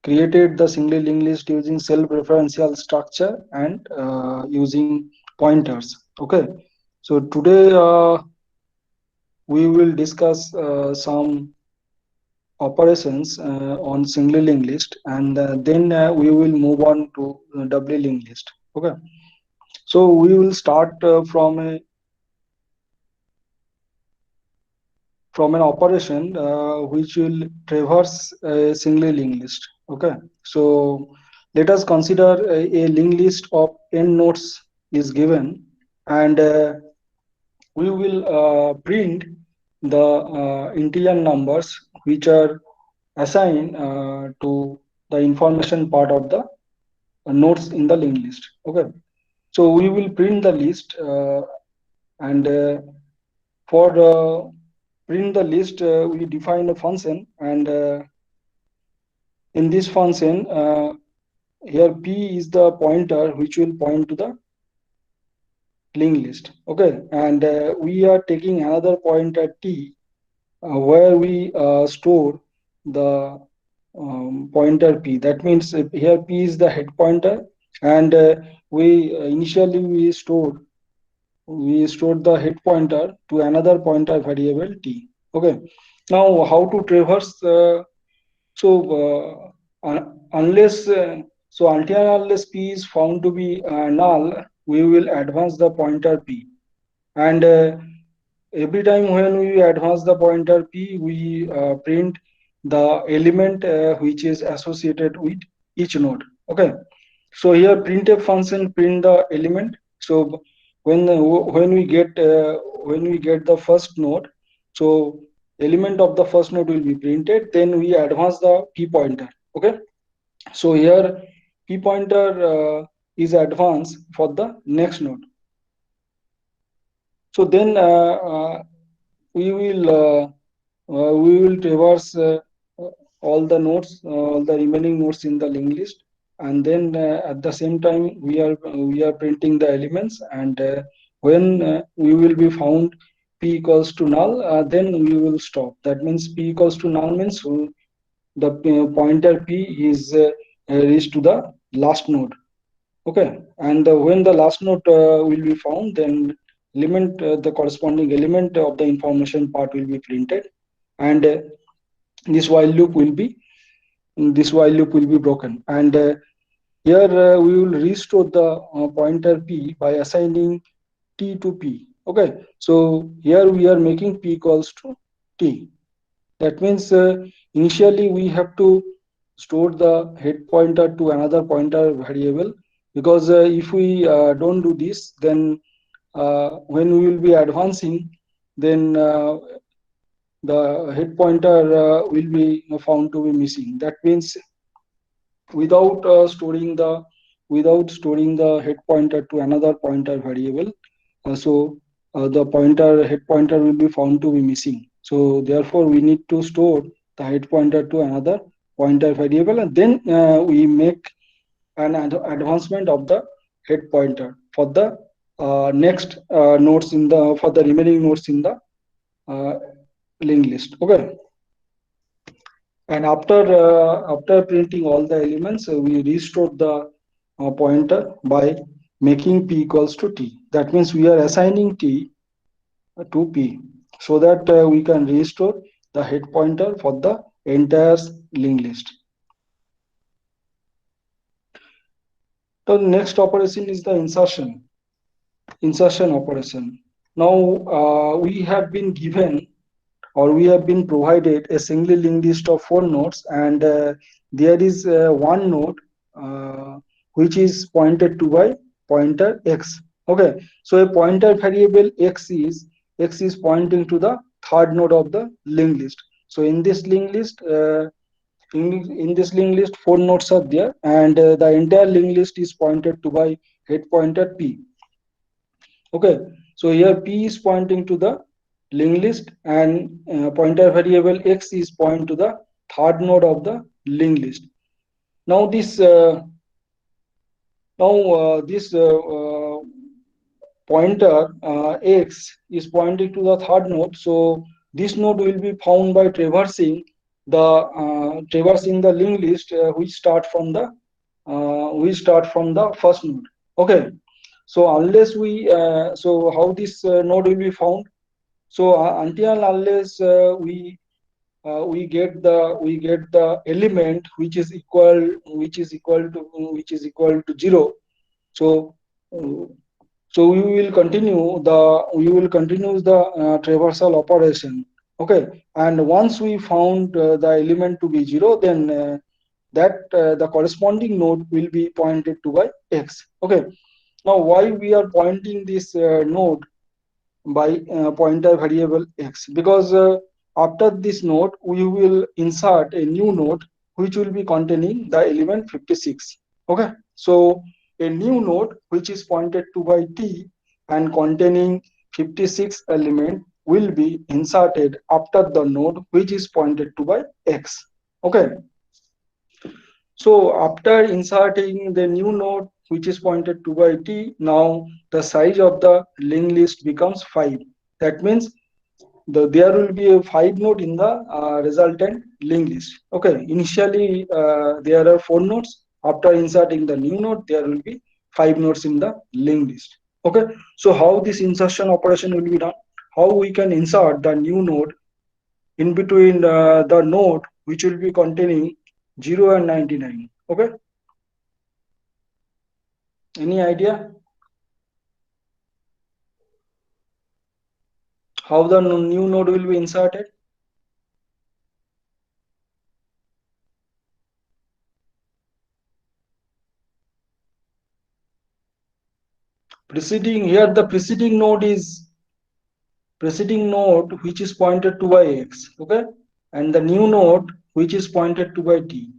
created the single linked list using self-referential structure and using pointers. Okay, so today we will discuss some operations on single linked list, and then we will move on to doubly linked list. Okay, so we will start from an operation which will traverse a single linked list. Okay, so let us consider a linked list of n nodes is given, and we will print the integer numbers which are assigned to the information part of the nodes in the linked list. Okay, so we will print the list, and for print the list, we define a function, and in this function, here p is the pointer which will point to the linked list. Okay, and we are taking another pointer t, where we store the pointer p. That means here p is the head pointer, and we initially we stored the head pointer to another pointer variable t. Okay, now how to traverse? So unless until unless p is found to be null, we will advance the pointer p, and every time when we advance the pointer p, we print the element which is associated with each node. Okay, so here printf function print the element. So when we get the first node, so element of the first node will be printed. Then we advance the p pointer. Okay, so here p pointer is advanced for the next node. So then we will we will traverse all the nodes, all the remaining nodes in the linked list, and then at the same time we are printing the elements. And when we will be found p equals to null, then we will stop. That means p equals to null means the pointer p is reached to the last node. Okay, and when the last node will be found, then the corresponding element of the information part will be printed, and this while loop will be broken. And here we will restore the pointer p by assigning t to p. Okay, so here we are making p equals to t. That means initially we have to store the head pointer to another pointer variable, because if we don't do this, then when we will be advancing, then the head pointer will be found to be missing. That means without storing the head pointer to another pointer variable, so the head pointer will be found to be missing. So therefore we need to store the head pointer to another pointer variable, and then we make an advancement of the head pointer for the next nodes in the for the remaining nodes in the uh, linked list. Okay, and after printing all the elements, we restore the pointer by making p equals to t. That means we are assigning t to p, so that we can restore the head pointer for the entire linked list. So the next operation is the insertion operation. Now we have been given, or we have been provided, a single linked list of 4 nodes, and there is one node uh, which is pointed to by pointer x. Okay, so a pointer variable x is pointing to the third node of the linked list. So in this linked list, in this linked list 4 nodes are there, and the entire linked list is pointed to by head pointer p. Okay, so here p is pointing to the linked list, and pointer variable x is pointing to the third node of the linked list. Now this pointer x is pointing to the third node, so this node will be found by traversing the traversing the linked list we start from the first node. Okay, so unless we so how this node will be found? So until unless we get the element which is equal to 0. So uh, so we will continue the traversal operation. Okay, and once we found the element to be 0, then that the corresponding node will be pointed to by x. Okay, now why we are pointing this node by pointer variable x? Because after this node we will insert a new node which will be containing the element 56. Okay, so a new node which is pointed to by t and containing 56 element will be inserted after the node which is pointed to by x. Okay, so after inserting the new node which is pointed to by t, now the size of the linked list becomes 5. That means there will be a 5 node in the resultant linked list. Okay, initially there are 4 nodes. After inserting the new node, there will be 5 nodes in the linked list. Okay, so how this insertion operation will be done? How we can insert the new node in between the node which will be containing 0 and 99. Okay, any idea how the new node will be inserted? Preceding here, the preceding node which is pointed to by x. Okay, and the new node which is pointed to by t.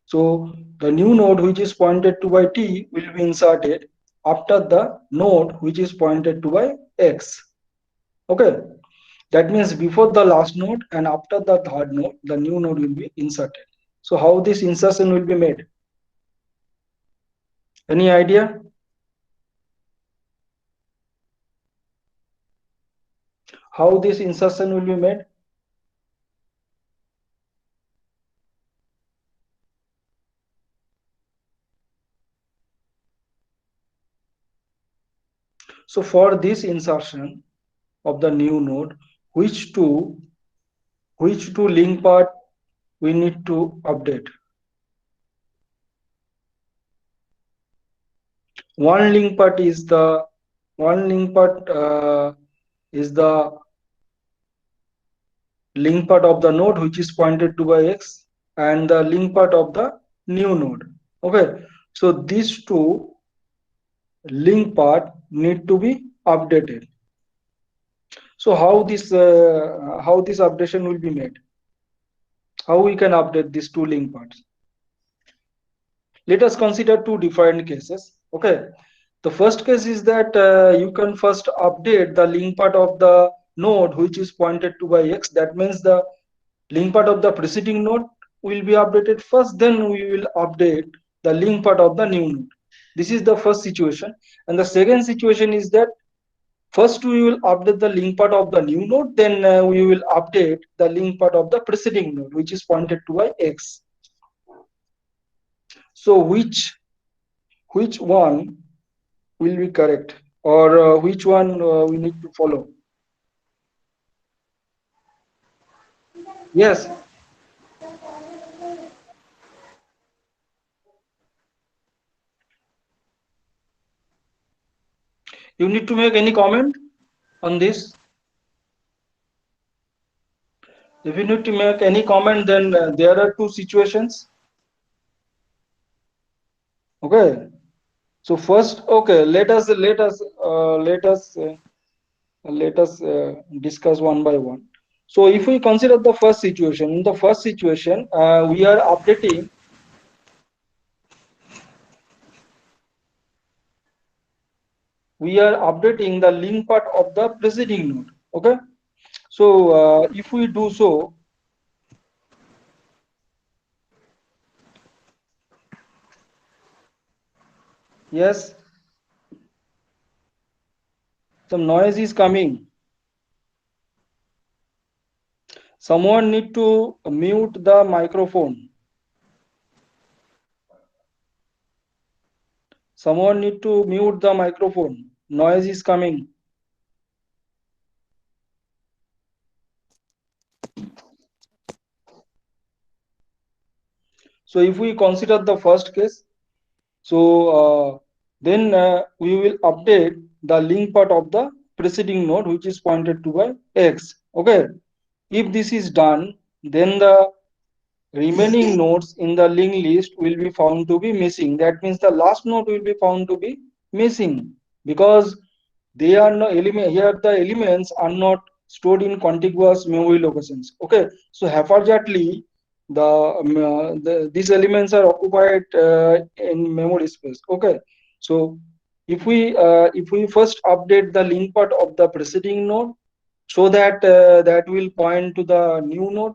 So the new node which is pointed to by t will be inserted after the node which is pointed to by x. Okay, that means before the last node and after the third node the new node will be inserted. So how this insertion will be made? Any idea how this insertion will be made? So for this insertion of the new node, which two link part we need to update? One link part is the one link part is the link part of the node which is pointed to by x, and the link part of the new node. Okay, so these two link part need to be updated. So how this updation will be made? How we can update these two link parts? Let us consider two different cases. Okay, the first case is that you can first update the link part of the node which is pointed to by x. That means the link part of the preceding node will be updated first, then we will update the link part of the new node. This is the first situation. And the second situation is that first we will update the link part of the new node, then we will update the link part of the preceding node which is pointed to by x. So which one will be correct, or which one we need to follow? Yes, you need to make any comment on this. If you need to make any comment, then there are two situations. Okay, so first, okay, let us discuss one by one. So if we consider the first situation, in the first situation we are updating the link part of the preceding node. Okay, so if we do so, yes, some noise is coming. Someone need to mute the microphone. Someone need to mute the microphone. Noise is coming. So if we consider the first case, so then we will update the link part of the preceding node which is pointed to by X. Okay. If this is done, then the remaining nodes in the linked list will be found to be missing. That means the last node will be found to be missing because they are no element here. The elements are not stored in contiguous memory locations. Okay, so haphazardly these elements are occupied in memory space. Okay, so if we first update the link part of the preceding node so that that will point to the new node,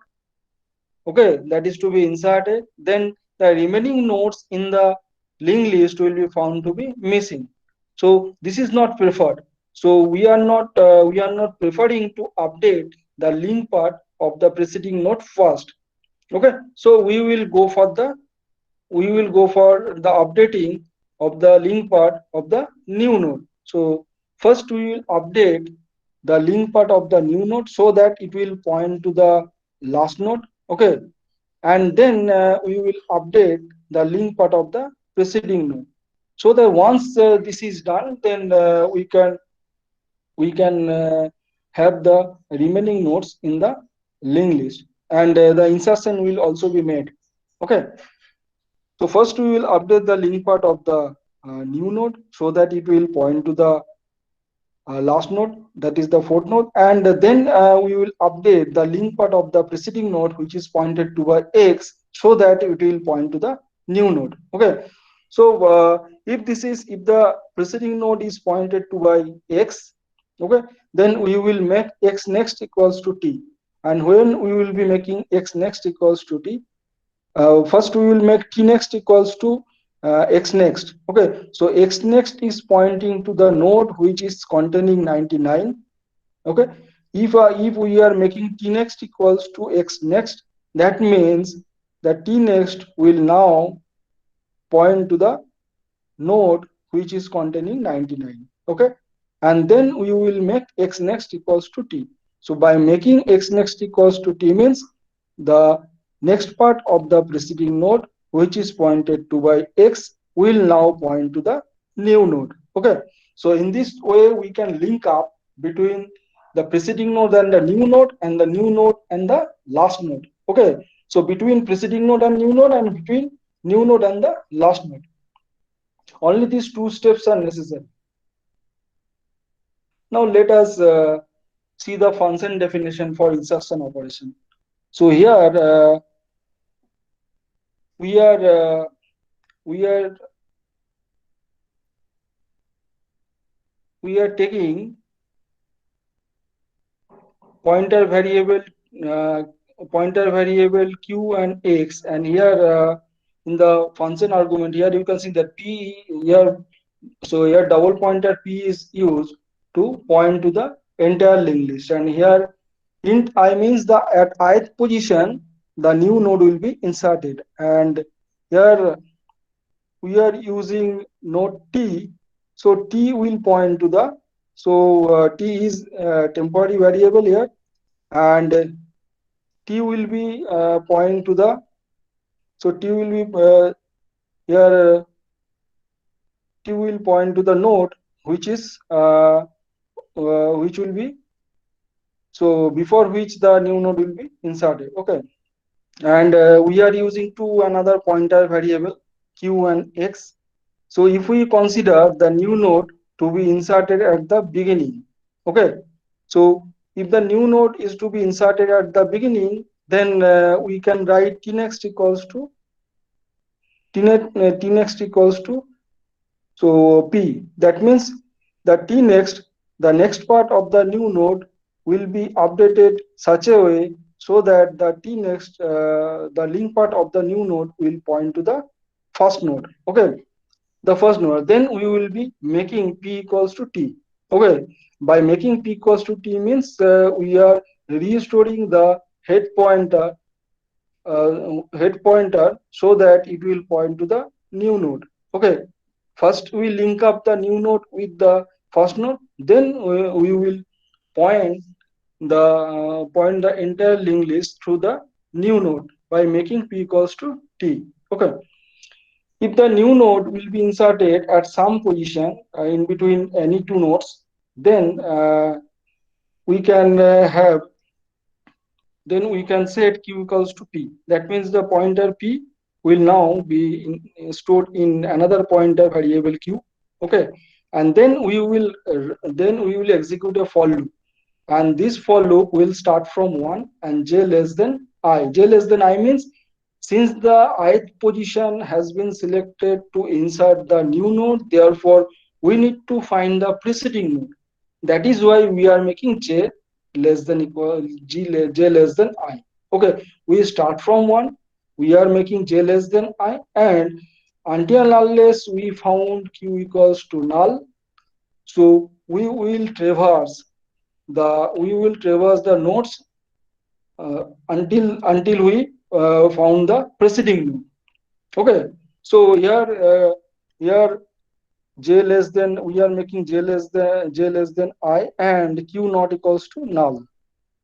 okay, that is to be inserted, then the remaining nodes in the linked list will be found to be missing. So this is not preferred. So we are not preferring to update the link part of the preceding node first. Okay, so we will go for the updating of the link part of the new node. So first we will update the link part of the new node so that it will point to the last node. Okay, and then we will update the link part of the preceding node so that once this is done, then we can have the remaining nodes in the linked list, and the insertion will also be made. Okay, so first we will update the link part of the new node so that it will point to the last node, that is the fourth node, and then we will update the link part of the preceding node which is pointed to by X so that it will point to the new node. Okay, so if the preceding node is pointed to by X, okay, then we will make X next equals to T. And when we will be making X next equals to T, first we will make T next equals to X next. Okay, so X next is pointing to the node which is containing 99. Okay, if we are making T next equals to X next, that means that T next will now point to the node which is containing 99. Okay, and then we will make X next equals to T. So by making X next equals to T means the next part of the preceding node which is pointed to by X will now point to the new node. Okay, so in this way we can link up between the preceding node and the new node, and the new node and the last node. Okay, so between preceding node and new node, and between new node and the last node, only these two steps are necessary. Now let us see the function definition for insertion operation. So here we are we are we are taking pointer variable uh, pointer variable q and x, and here in the function argument, here you can see that p here. So here double pointer p is used to point to the entire linked list, and here int I means the at ith position the new node will be inserted, and here we are using node t. So t will point to the, so t is temporary variable here, and t will be point to the, so t will be here t will point to the node which is which will be, so before which the new node will be inserted. Okay, and we are using two another pointer variable q and x. So if we consider the new node to be inserted at the beginning, okay, so if the new node is to be inserted at the beginning, then we can write t next equals to t next equals to, so p. That means the t next, the next part of the new node will be updated such a way so that the t next, the link part of the new node will point to the first node. Okay, the first node. Then we will be making p equals to t. Okay, by making p equals to t means we are restoring the head pointer so that it will point to the new node. Okay, first we link up the new node with the first node, then we will point the entire linked list through the new node by making p equals to t. Okay, if the new node will be inserted at some position in between any two nodes, then we can have then we can set q equals to p. That means the pointer p will now be stored in another pointer variable q. Okay, and then we will execute a for loop, and this for loop will start from 1 and j less than I. J less than I means since the ith position has been selected to insert the new node, therefore we need to find the preceding node. That is why we are making j less than equal j less than I. Okay, we start from 1, we are making j less than I, and until unless we found q equals to null, so we will traverse the nodes until we found the preceding node. Okay, so here j less than we are making j less than I, and q not equals to null,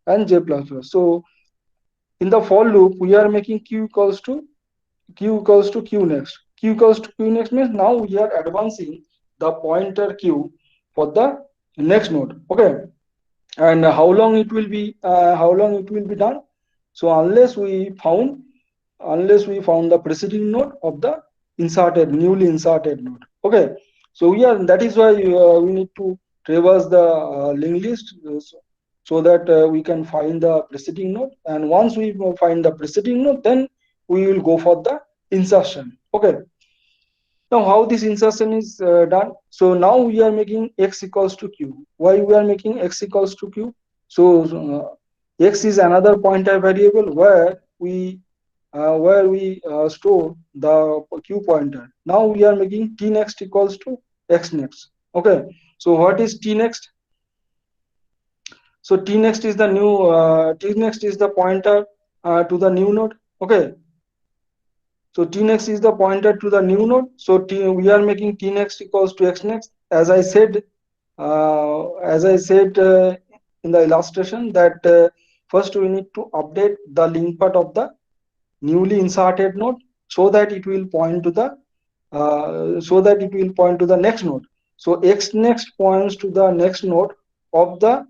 and j plus plus. So in the for loop we are making q next. Q equals to q next means now we are advancing the pointer q for the next node. Okay, and how long it will be done. So unless we found the preceding node of the newly inserted node. Okay, so that is why we need to traverse the linked list, so that we can find the preceding node, and once we find the preceding node, then we will go for the insertion. Okay, now how this insertion is done. So now we are making x equals to q. Why we are making x equals to q? So x is another pointer variable where we store the q pointer. Now we are making t next equals to x next. Okay, so what is t next? So t next is the pointer to the new node. Okay, so t next is the pointer to the new node. So we are making t next equals to x next. As I said in the illustration, that first we need to update the link part of the newly inserted node, so that it will point to the next node. So x next points to the next node of the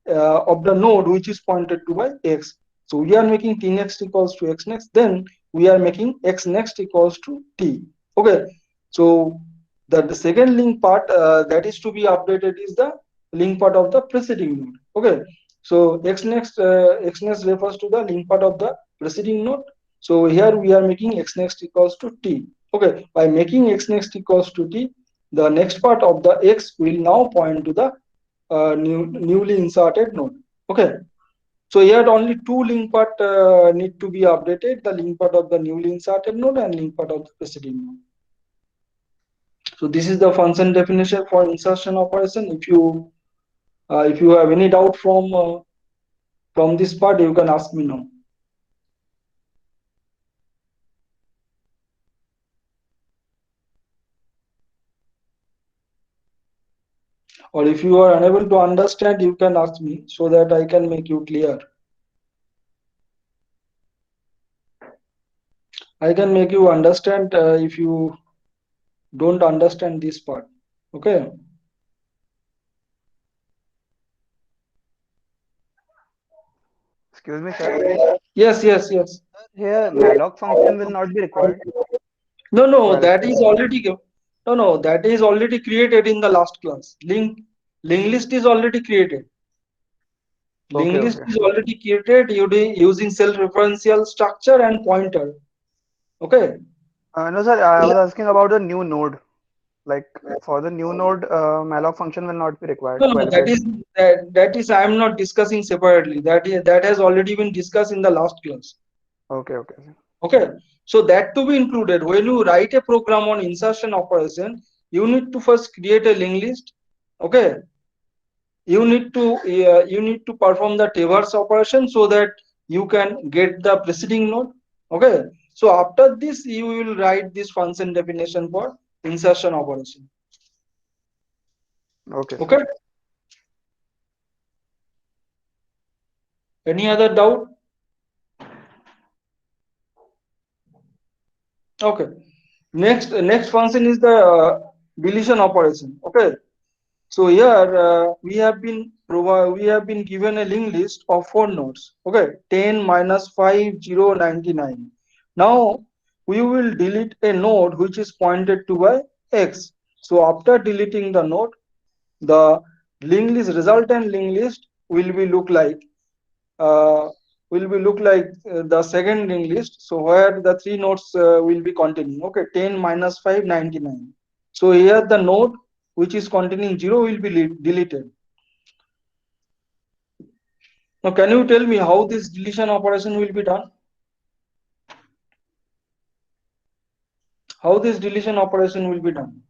node which is pointed to by x. So we are making t next equals to x next, then we are making x next equals to t. Okay, so the second link part that is to be updated is the link part of the preceding node. Okay, so x next refers to the link part of the preceding node. So here we are making x next equals to t. Okay, by making x next equals to t, the next part of the x will now point to the newly inserted node. Okay, so here only two link part need to be updated: the link part of the newly inserted node and link part of the preceding node. So this is the function definition for insertion operation. If you have any doubt from this part, you can ask me now. Or if you are unable to understand, you can ask me so that I can make you clear. I can make you understand if you don't understand this part. Okay. Excuse me, sir. Yes, yes, yes. Here, malloc function will not be required No, no, while that is creating. already no, no, that is already created in the last class. Link list is already created. Okay, Linked list okay. is already created using self-referential structure and pointer. Okay. No, sir, I was asking about the new node. Like for the new node, malloc function will not be required No, no, while that is creating. I am not discussing separately. That has already been discussed in the last class. Okay, okay, sir. Okay. So that to be included when you write a program on insertion operation, you need to first create a linked list. Okay. You need to perform the traverse operation, so that you can get the preceding node. Okay, so after this you will write this function definition for insertion operation. Okay, sir. Okay, any other doubt? Okay, next function is the deletion operation. Okay, so here we have been given a linked list of four nodes. Okay, 10 minus 5 0 99. Now we will delete a node which is pointed to by x. So after deleting the node, the linked list resultant linked list uh, will be look like the second linked list. So where the three nodes will be containing. Okay, 10 minus 5 99. So here the node which is containing 0 will be deleted. Now can you tell me how this deletion operation will be done? How this deletion operation will be done?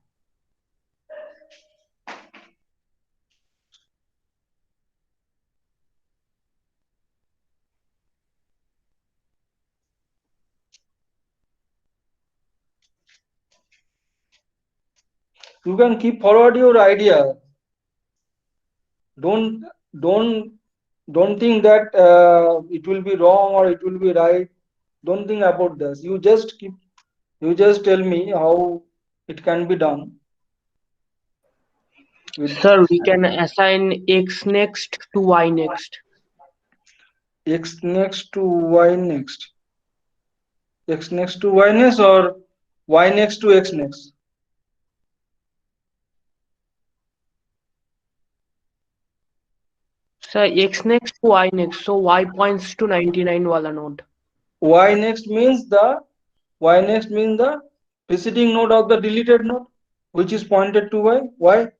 You can keep forward your idea. Don't don't don't think that it will be wrong or it will be right. Don't think about this. You just tell me how it can be done with Sir, we can assign x next to y next. x next to y next. X next to y next or y next to x next. Sir, x next to y next. So y points to 99 wala node. Y next means the preceding node of the deleted node, which is pointed to y. Why?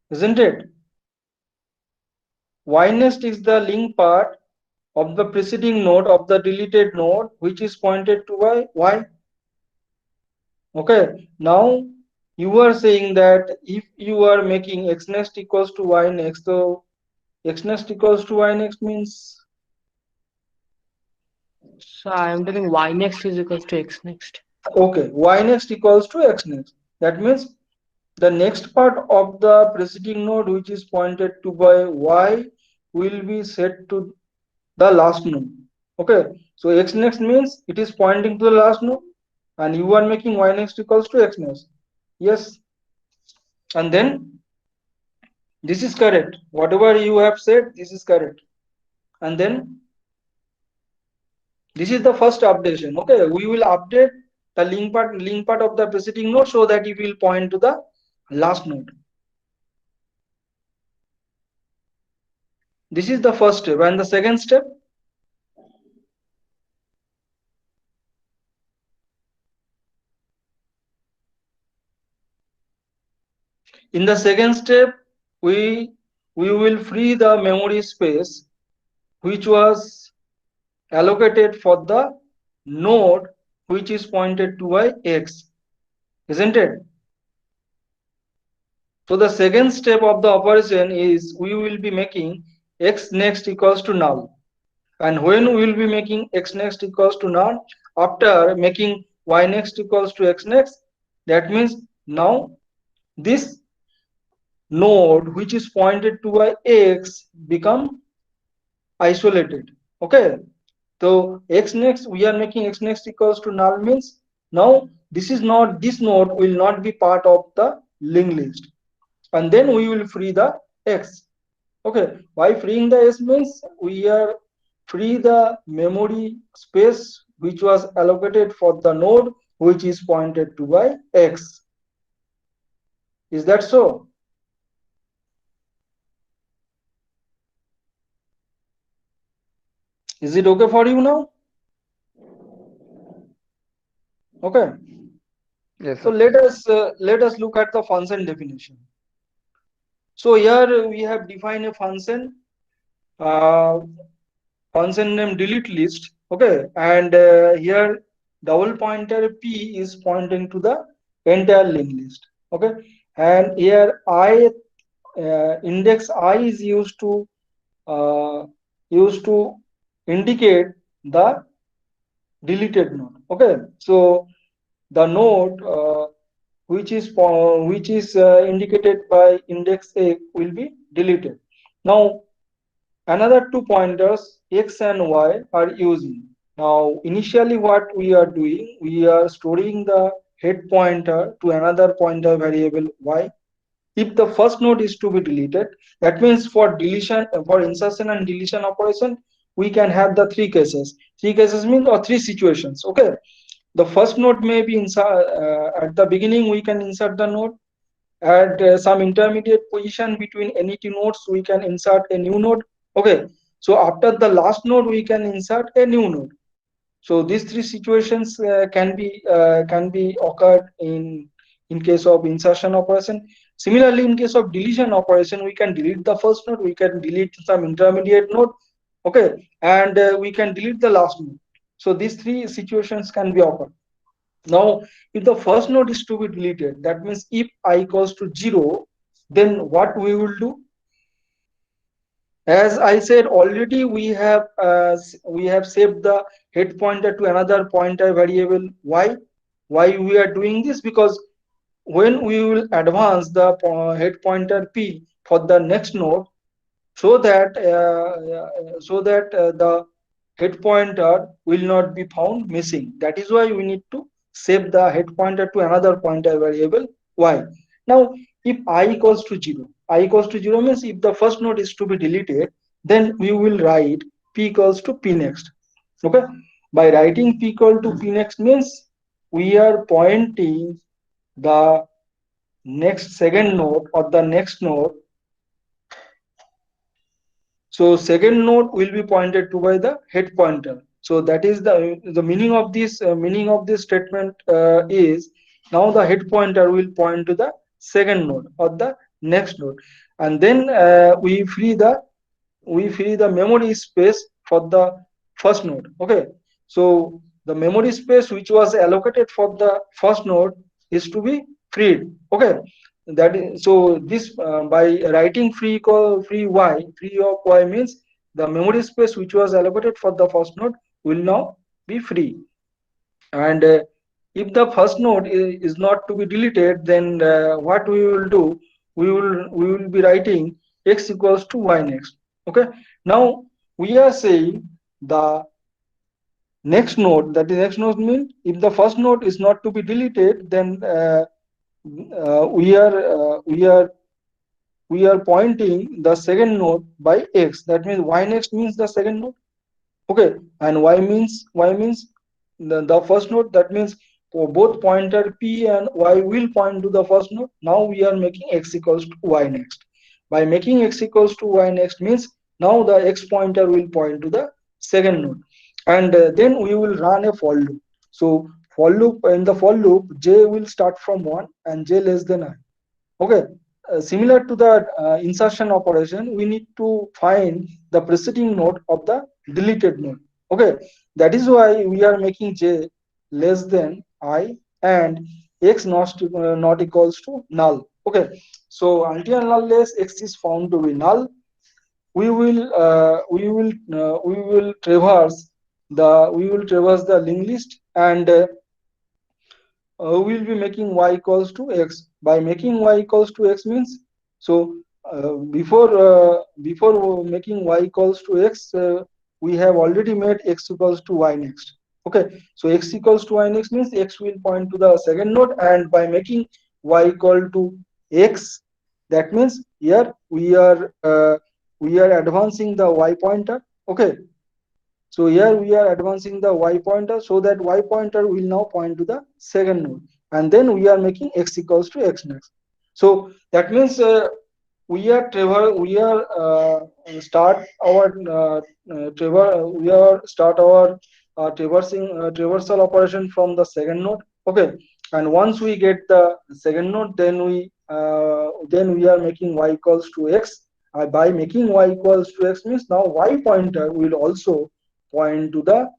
Isn't it? Y next is the link part of the preceding node of the deleted node, which is pointed to y. Why? Okay. Now you are saying that if you are making x next equals to y next, so x next equals to y next means So I am telling y next is equals to x next. okay, y next equals to x next. That means the next part of the preceding node which is pointed to by y will be set to the last node. Okay, so x next means it is pointing to the last node and you are making y next equals to x next. Yes, and then this is correct. Whatever you have said, this is correct. And then this is the first updation. Okay, we will update the link part of the preceding node so that it will point to the last node. This is the first step. And the second step, in the second step, we we will free the memory space which was allocated for the node which is pointed to by x, isn't it? So the second step of the operation is we will be making x next equals to null. And when we will be making x next equals to null, after making y next equals to x next, that means now this node which is pointed to by x become isolated. Okay, so x next, we are making x next equals to null means now this node will not be part of the linked list, and then we will free the x. Okay, by freeing the s means we are free the memory space which was allocated for the node which is pointed to by x. Is that so? Is it okay for you now? Okay, Yes, so sir. let us look at the function definition. So here we have defined a uh, function named delete list. Okay, and here double pointer p is pointing to the entire linked list. Okay, and here I index I is used to uh, used to indicate the deleted node. Okay, so the node which is indicated by index a will be deleted. Now another two pointers x and y are using. Now initially what we are doing, we are storing the head pointer to another pointer variable y. If the first node is to be deleted, that means for deletion, for insertion and deletion operation, we can have the three cases. Three cases means or three situations. Okay, the first node may be at the beginning we can insert the node. At some intermediate position between any two nodes we can insert a new node. Okay, so after the last node we can insert a new node. So these three situations can be occurred in case of insertion operation. Similarly, in case of deletion operation, we can delete the first node, we can delete some intermediate node, okay, and we can delete the last node. So these three situations can be occurred. Now, if the first node is to be deleted, that means if I equals to 0, then what we will do? As I said already, we have saved the head pointer to another pointer variable y. Why we are doing this? Because when we will advance the head pointer p for the next node, so that the head pointer will not be found missing. That is why we need to save the head pointer to another pointer variable y. Now, if I equals to 0, I equals to 0 means if the first node is to be deleted, then we will write p equals to p next. Okay, by writing p equal to p next means we are pointing the next second node or the next node. So second node will be pointed to by the head pointer. So that is the meaning of this statement is now the head pointer will point to the second node or the next node, and then we free the memory space for the first node. Okay, so the memory space which was allocated for the first node is to be freed. Okay, that is, so this by writing free of y means the memory space which was allocated for the first node will now be free. And if the first node is not to be deleted, then what we will do, we will be writing x equals to y next. Okay, now we are saying the next node, that is next node means if the first node is not to be deleted, then we are pointing the second node by x. That means y next means the second node. Okay, and y means the first node. That means for both pointer p and y will point to the first node. Now we are making x equals to y next. By making x equals to y next means now the x pointer will point to the second node, and then we will run a for loop. So in the for loop, j will start from 1 and j less than I. Okay, similar to the insertion operation, we need to find the preceding node of the deleted node. Okay, that is why we are making j less than I and x not equals to null. Okay, so until and unless x is found to be null, we will traverse the linked list, and we will be making y equals to x. By making y equals to x means, so before making y equals to x, we have already made x equals to y next. Okay, so x equals to y next means x will point to the second node, and by making y equal to x, that means here we are advancing the y pointer. Okay, so here we are advancing the y pointer, so that y pointer will now point to the second node, and then we are making x equals to x next. So that means we are start our traversal operation from the second node. Okay, and once we get the second node, then we are making y equals to x. By making y equals to x means now y pointer will also point to the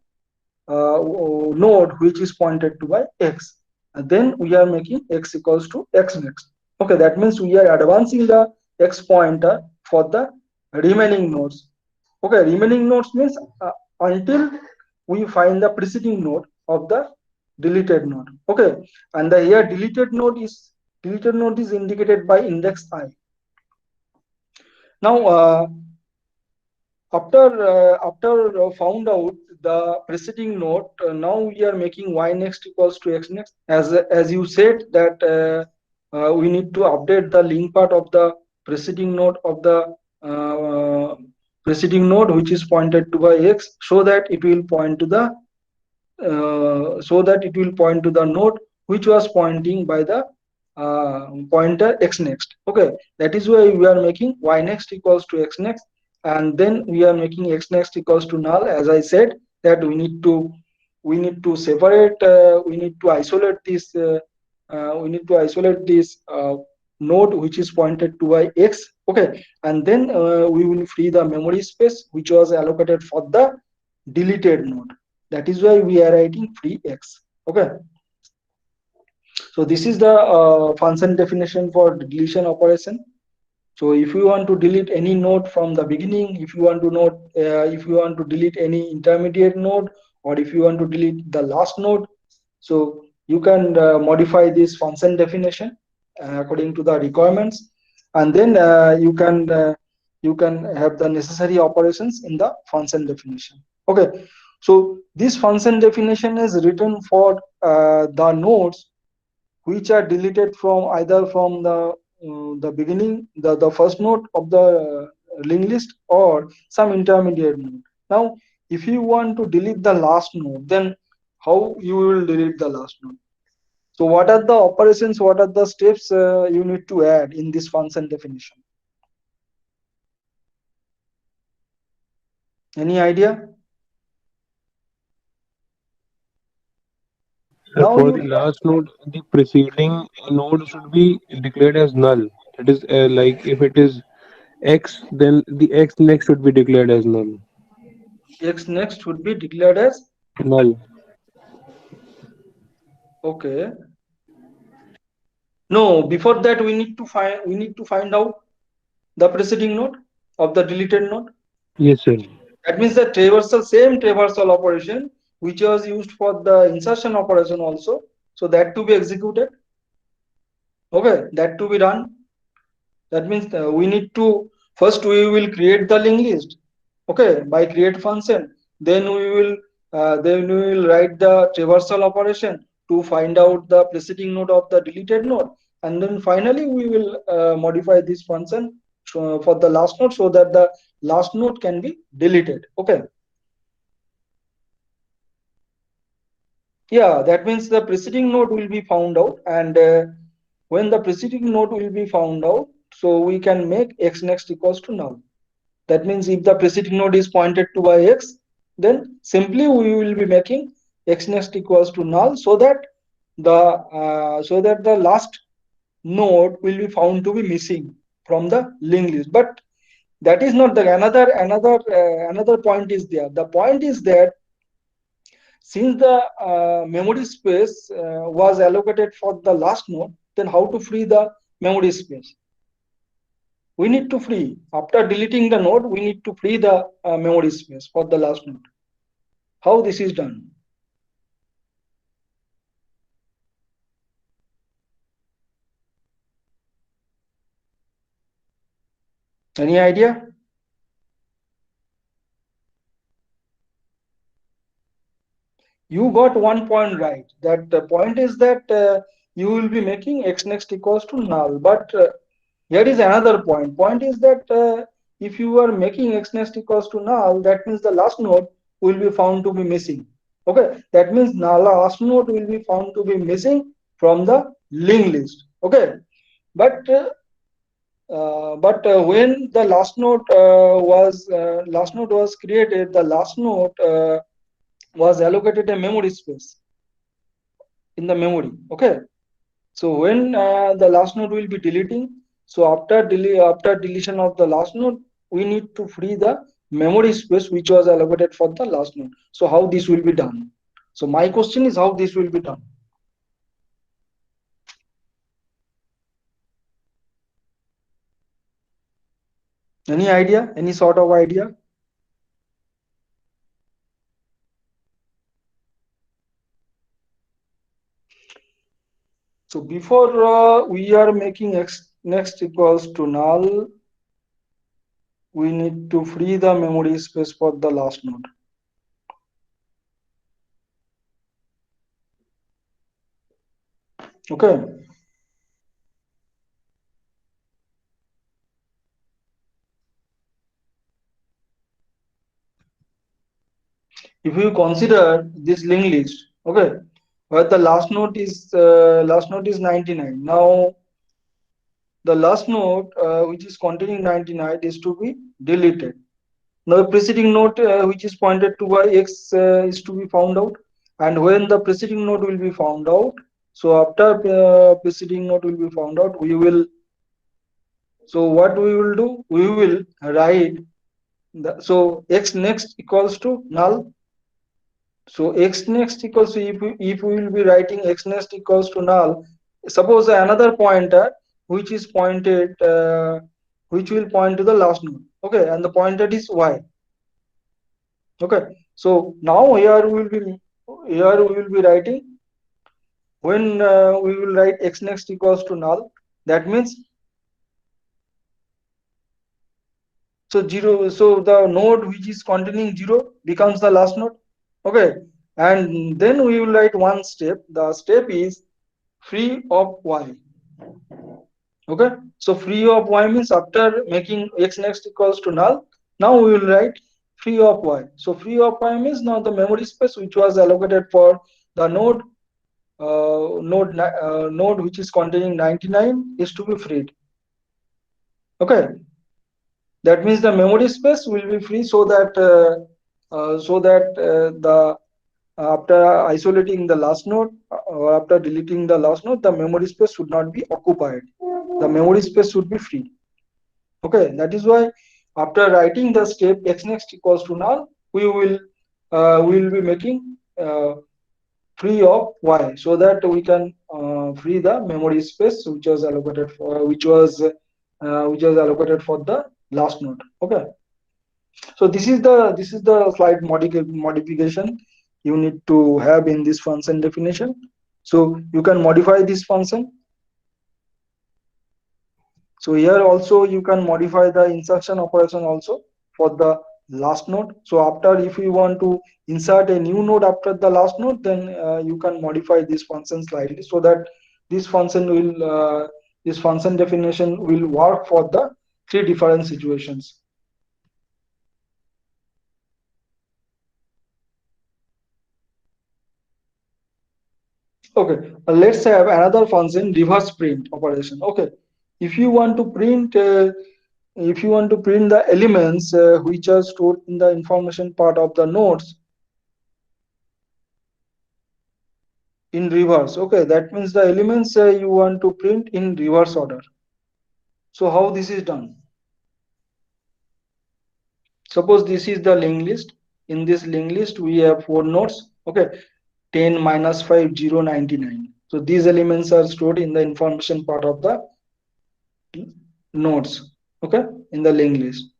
node which is pointed to by x, and then we are making x equals to x next. Okay, that means we are advancing the x pointer for the remaining nodes. Okay, remaining nodes means until we find the preceding node of the deleted node. Okay, and the here deleted node is indicated by index I. Now, after found out the preceding node, now we are making y next equals to x next. As you said that we need to update the link part of the preceding node of the uh, preceding node which is pointed to by x, so that it will point to the node which was pointing by the pointer x next. Okay, that is why we are making y next equals to x next, and then we are making x next equals to null. As I said that we need to separate, we need to isolate this node which is pointed to by x. Okay, and then we will free the memory space which was allocated for the deleted node. That is why we are writing free x. Okay, so this is the function definition for deletion operation. So if you want to delete any node from the beginning, if you want to delete any intermediate node, or if you want to delete the last node, so you can modify this function definition according to the requirements, and then you can have the necessary operations in the function definition. Okay, so this function definition is written for the nodes which are deleted from either from the beginning, the first node of the linked list, or some intermediate node. Now, if you want to delete the last node, then how you will delete the last node? So what are the operations, what are the steps you need to add in this function definition? Any idea? Now For you the last node, the preceding node should be declared as null. That is, like if it is x, then the x next should be declared as null. x next would be declared as Null. okay. No, before that we need to find out the preceding node of the deleted node. Yes, sir. That means the same traversal operation which was used for the insertion operation also. So that to be executed. Okay, that to be done. That means we need to first we will create the linked list. Okay, by create function. Then we will write the traversal operation to find out the preceding node of the deleted node, and then finally we will modify this function for the last node so that the last node can be deleted. Okay. Yeah, that means the preceding node will be found out, and when the preceding node will be found out, so we can make x next equals to null. That means if the preceding node is pointed to by x, then simply we will be making x next equals to null, so that the last node will be found to be missing from the linked list. But that is not the another point is there. The point is that since the memory space was allocated for the last node, then how to free the memory space? We need to free, after deleting the node, we need to free the memory space for the last node. How this is done? Any idea? You got one point right. That the point is that you will be making x next equals to null. But here is another point. Point is that if you are making x next equals to null, that means the last node will be found to be missing. Okay, that means the last node will be found to be missing from the linked list. Okay, but when the last node was created, the last node was allocated a memory space in the memory. Okay, so when the last node will be deleting, so after deletion of the last node, we need to free the memory space which was allocated for the last node. So how this will be done? So my question is how this will be done. Any idea? Any sort of idea? So before we are making x next equals to null, we need to free the memory space for the last node. Okay. If you consider this linked list, okay, where the last node is 99. Now the last node which is containing 99 is to be deleted. Now the preceding node which is pointed to by x is to be found out, and when the preceding node will be found out, so after preceding node will be found out, we will, so what we will do, we will write the, so x next equals to null. So x next equals to, if we will be writing x next equals to null, suppose another pointer which is pointed which will point to the last node, okay, and the pointer is y. Okay, so now here we will be writing, when we will write x next equals to null, that means, so 0, so the node which is containing 0 becomes the last node. Okay, and then we will write one step. The step is free of y. Okay, so free of y means after making x next equals to null, now we will write free of y. So free of y means now the memory space which was allocated for the node which is containing 99 is to be freed. Okay, that means the memory space will be free, so that the after isolating the last node or after deleting the last node, the memory space should not be occupied. The memory space should be free. Okay, that is why after writing the step x next equals to null, we will be making free of y, so that we can free the memory space which was allocated for which was allocated for the last node. Okay, so this is the slight modification you need to have in this function definition. So you can modify this function. So here also you can modify the insertion operation also for the last node. So after, if you want to insert a new node after the last node, then you can modify this function slightly, so that this function will this function definition will work for the three different situations. Okay, let's have another function, reverse print operation. Okay, if you want to print if you want to print the elements which are stored in the information part of the nodes in reverse, okay, that means the elements you want to print in reverse order. So how this is done? Suppose this is the linked list. In this linked list we have 4 nodes. Okay, 10, -5, 0, 99. So these elements are stored in the information part of the nodes, okay, in the linked list.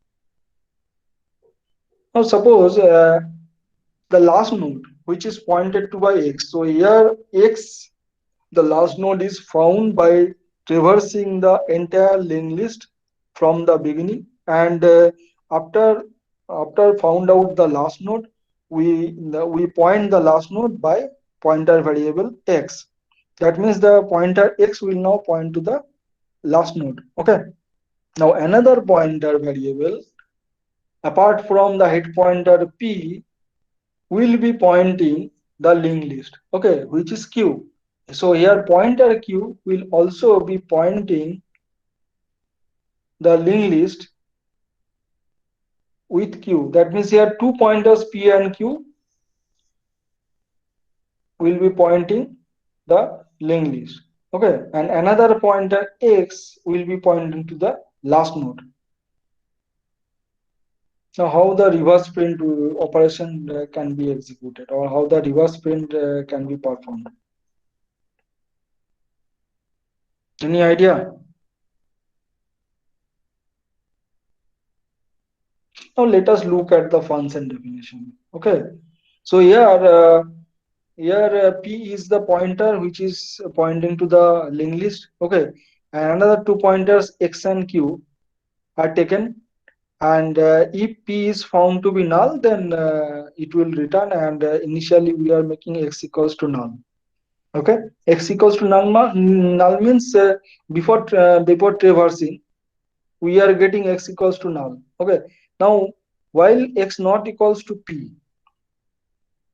Now suppose the last node which is pointed to by x, so here x, the last node, is found by traversing the entire linked list from the beginning, and after found out the last node, we point the last node by pointer variable x. That means the pointer x will now point to the last node. Okay, now another pointer variable apart from the head pointer p will be pointing the linked list, okay, which is q. So here pointer q will also be pointing the linked list with q. That means here two pointers p and q will be pointing the linked list. Okay, and another pointer x will be pointing to the last node. Now how the reverse print operation can be executed, or how the reverse print can be performed? Any idea? Now let us look at the function definition. Okay, so here here P is the pointer which is pointing to the linked list. Okay, and another two pointers X and Q are taken, and if P is found to be null, then it will return, and initially we are making X equals to null. Okay, X equals to null, null means before traversing we are getting X equals to null. Okay, now while X not equals to P,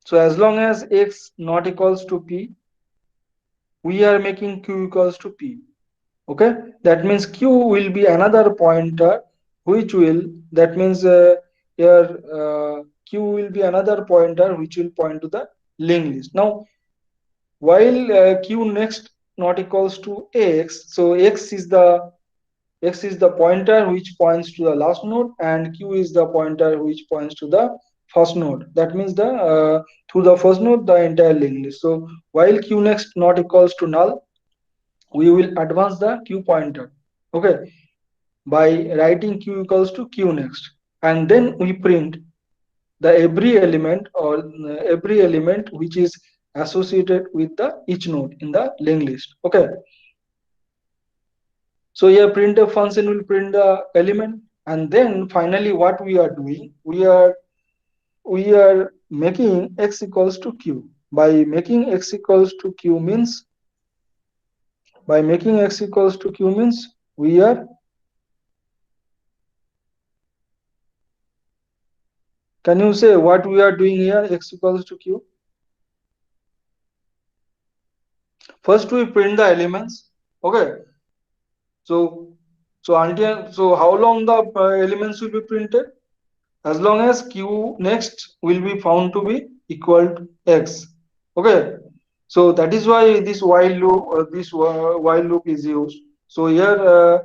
so as long as X not equals to P, we are making Q equals to P. Okay, that means Q will be another pointer which will, that means here Q will be another pointer which will point to the linked list. Now while Q next not equals to X, so X is the pointer which points to the last node, and Q is the pointer which points to the first node. That means the through the first node the entire linked list. So while Q next not equals to null, we will advance the Q pointer. Okay, by writing Q equals to Q next, and then we print the every element, or every element which is associated with the each node in the linked list. Okay, so here printf function will print the element, and then finally what we are doing, we are making X equals to Q. By making X equals to Q means, we are, can you say what we are doing here? X equals to Q. First we print the elements. Okay, so how long the elements will be printed? As long as Q next will be found to be equal to X. Okay, so that is why this while loop is used. So here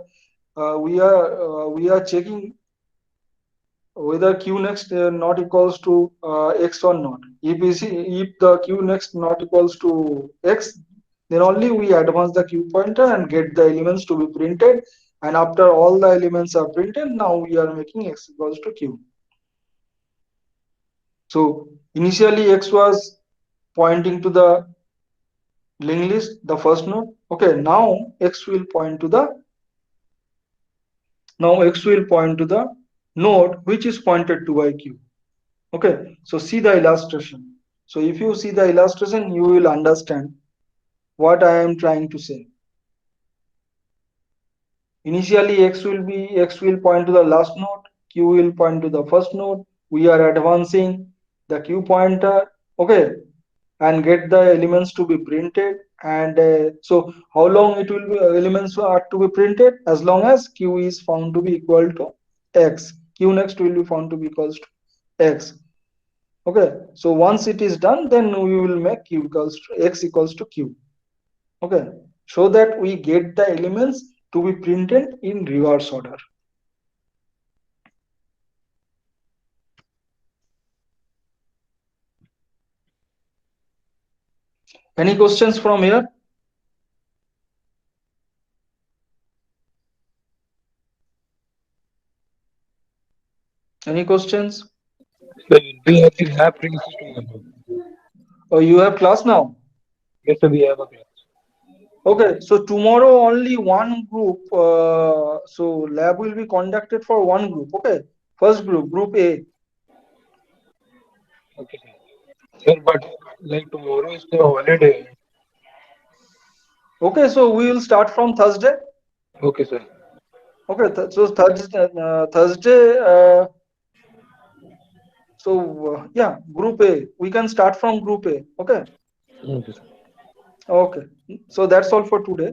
we are checking whether Q next not equals to X or not. If the Q next not equals to X, then only we advance the Q pointer and get the elements to be printed. And after all the elements are printed, now we are making X equals to Q. So initially X was pointing to the linked list, the first node. Okay, now X will point to the node which is pointed to by Q. Okay, so see the illustration. So if you see the illustration, you will understand what I am trying to say. Initially X will point to the last node, Q will point to the first node. We are advancing the Q pointer, okay, and get the elements to be printed. And so how long it will be, elements are to be printed? As long as Q is found to be equal to X. Q next will be found to be equals to X. Okay, so once it is done, then we will make Q equals to X equals to Q. Okay, so that we get the elements to be printed in reverse order. Any questions from here? Any questions? Sir, we have the lab premises tomorrow. Oh, you have class now? Yes, sir, we have a class. Okay, so tomorrow only one group, so lab will be conducted for one group. Okay, first group A. Okay, sir. Sir, but like tomorrow is the holiday. Okay, so we will start from Thursday. Okay, sir. Okay, so Thursday. Yeah, group A. We can start from group A. Okay. Okay, sir. Okay. So that's all for today.